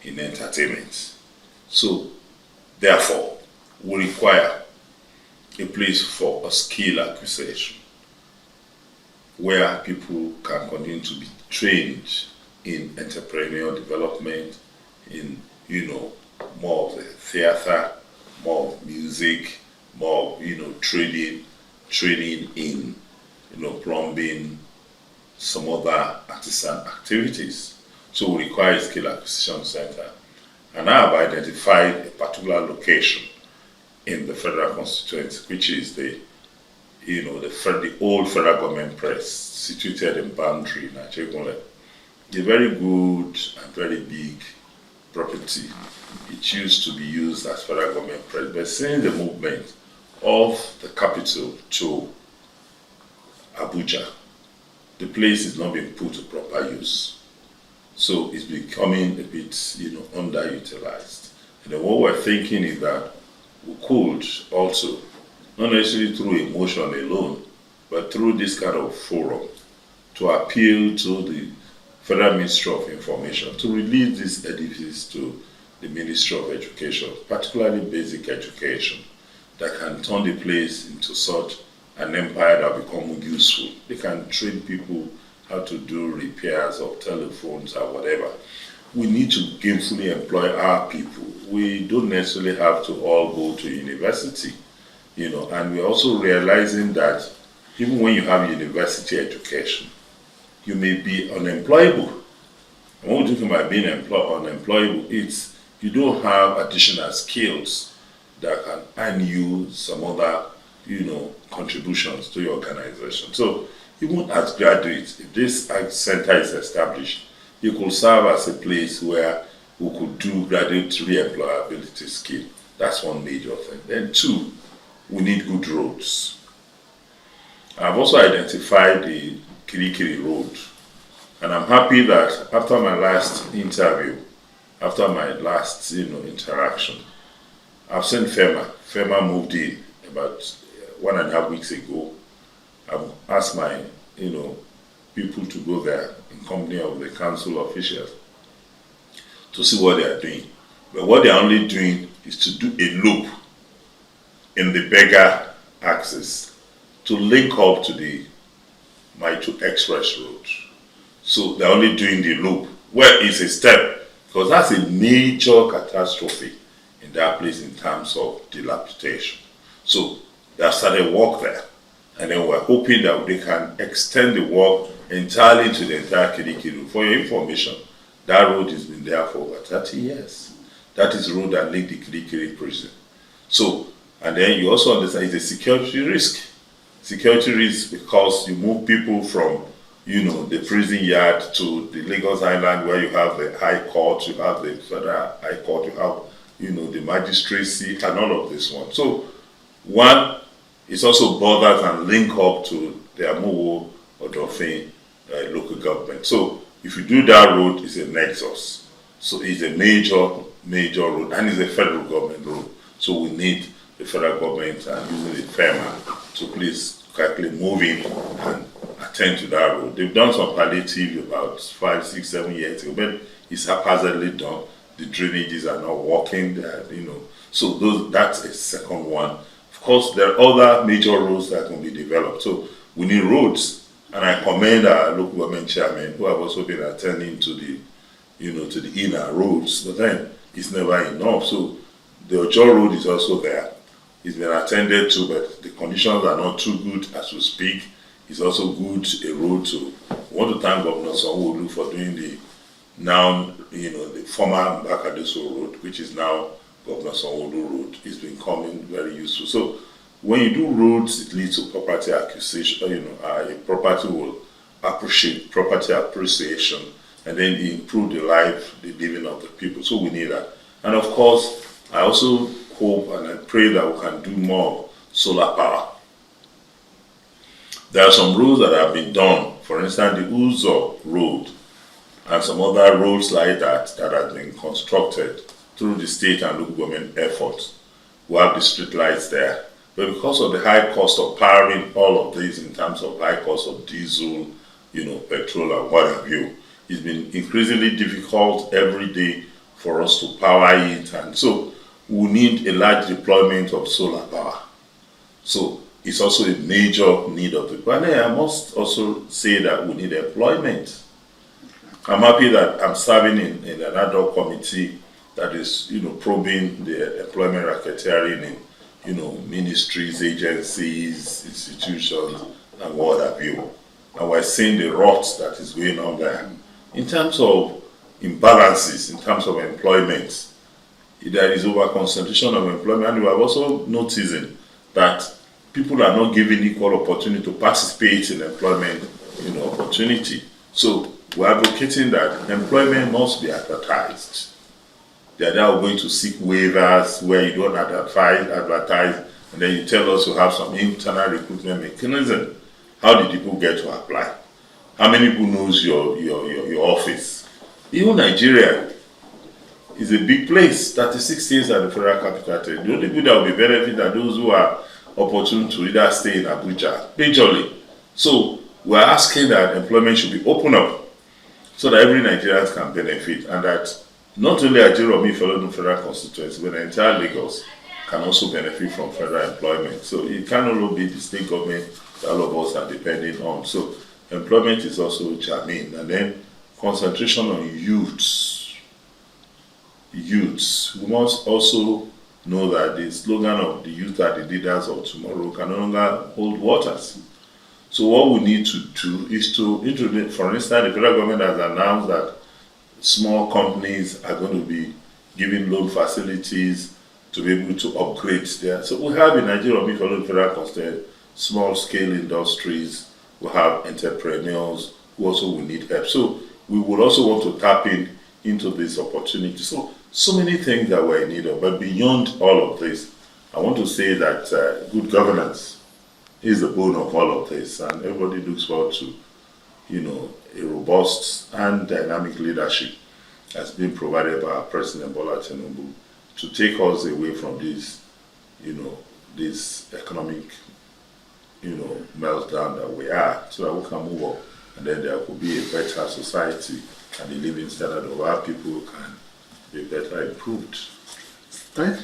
in entertainment. So, therefore, we require a place for a skill acquisition where people can continue to be trained in entrepreneurial development, in, more of the theater, more of music, more, training in, plumbing, some other artisan activities. So we require a skill acquisition center. And I have identified a particular location in the federal constituency, which is the old federal government press situated in Boundary, Nigerian. A very good and very big property. It used to be used as federal government press, but since the movement of the capital to Abuja, the place is not being put to proper use. So it's becoming a bit, underutilized. And then what we're thinking is that we could also, not necessarily through emotion alone, but through this kind of forum, to appeal to the Federal Ministry of Information to release these edifices to the Ministry of Education, particularly basic education, that can turn the place into such an empire that become useful. They can train people how to do repairs of telephones or whatever. We need to gainfully employ our people. We don't necessarily have to all go to university, and we're also realizing that even when you have university education, you may be unemployable. And what we're talking about being unemployable, it's you don't have additional skills that can earn you some other, contributions to your organization. So even as graduates, if this center is established, you could serve as a place where we could do graduate re-employability scheme. That's one major thing. Then two, we need good roads. I've also identified the Kirikiri Road, and I'm happy that after my last interview, after my last interaction, I've seen FEMA. FEMA moved in about 1.5 weeks ago. I've asked my people to go there in company of the council officials to see what they are doing. But what they are only doing is to do a loop in the Bega axis to link up to the Maitu Express Road. So they're only doing the loop, where it's a step, because that's a major catastrophe in that place in terms of dilapidation. So they have started work there, and then we're hoping that they can extend the work entirely to the entire Kirikiri. For your information, that road has been there for over 30 years. That is the road that linked the Kirikiri prison. So, and then you also understand it's a security risk. Security risk because you move people from, the prison yard to the Lagos Island where you have the High Court, you have the Federal High Court, you have, the magistracy and all of this one. So, one, it's also borders and link up to the Amuwo or Dauphin local government. So, if you do that road, it's a nexus. So, it's a major road, and it's a federal government road. So, we need the federal government and using the FEMA to please quickly move in and attend to that road. They've done some palliative about 5, 6, 7 years ago, but it's haphazardly done. The drainages are not working, So that's a second one. Of course, there are other major roads that can be developed. So we need roads, and I commend our local government chairman who have also been attending to the, to the inner roads. But then it's never enough. So the Ojo Road is also there. It's been attended to, but the conditions are not too good as we speak. It's also good a road to. We want to thank Governor Sanwo-Olu for doing the former Mbakadeso Road, which is now Governor Sanwo-Olu Road. It's been coming very useful. So when you do roads, it leads to property acquisition. A property will appreciate property appreciation, and then improve the living of the people. So we need that. And of course, I also hope and I pray that we can do more solar power. There are some roads that have been done, for instance, the Uzo Road and some other roads like that have been constructed through the state and local government efforts. We have the street lights there. But because of the high cost of powering all of these in terms of high cost of diesel, petrol and what have you, it's been increasingly difficult every day for us to power it, and so we need a large deployment of solar power. So it's also a major need of the people. And I must also say that we need employment. I'm happy that I'm serving in an ad hoc committee that is, probing the employment racketeering in, ministries, agencies, institutions, and what have you. And we're seeing the rot that is going on there. In terms of imbalances, in terms of employment, there is over-concentration of employment, and we are also noticing that people are not given equal opportunity to participate in employment, opportunity. So we're advocating that employment must be advertised. They are now going to seek waivers where you don't advertise, and then you tell us you have some internal recruitment mechanism. How did people get to apply? How many people knows your office? Even Nigeria is a big place. 36 states at the federal capital territory. The only people that will be benefit are those who are opportune to either stay in Abuja, majorly. So we're asking that employment should be opened up so that every Nigerian can benefit, and that not only Ajiromi federal constituency, but the entire Lagos can also benefit from federal employment. So it can only be the state government that all of us are depending on. So employment is also germane. And then concentration on youths. We must also know that the slogan of the youth are the leaders of tomorrow can no longer hold waters. So what we need to do is to introduce, for instance, the federal government has announced that small companies are going to be given loan facilities to be able to upgrade there. So we have in Nigeria, federal constituency, small scale industries, we have entrepreneurs who also will need help. So we would also want to tap into this opportunity. So many things that we're in need of, but beyond all of this, I want to say that good governance is the bone of all of this, and everybody looks forward to, a robust and dynamic leadership has been provided by our President Bola Tinubu to take us away from this, this economic, meltdown that we are, so that we can move up, and then there could be a better society, and the living standard of our people can be better improved. Right.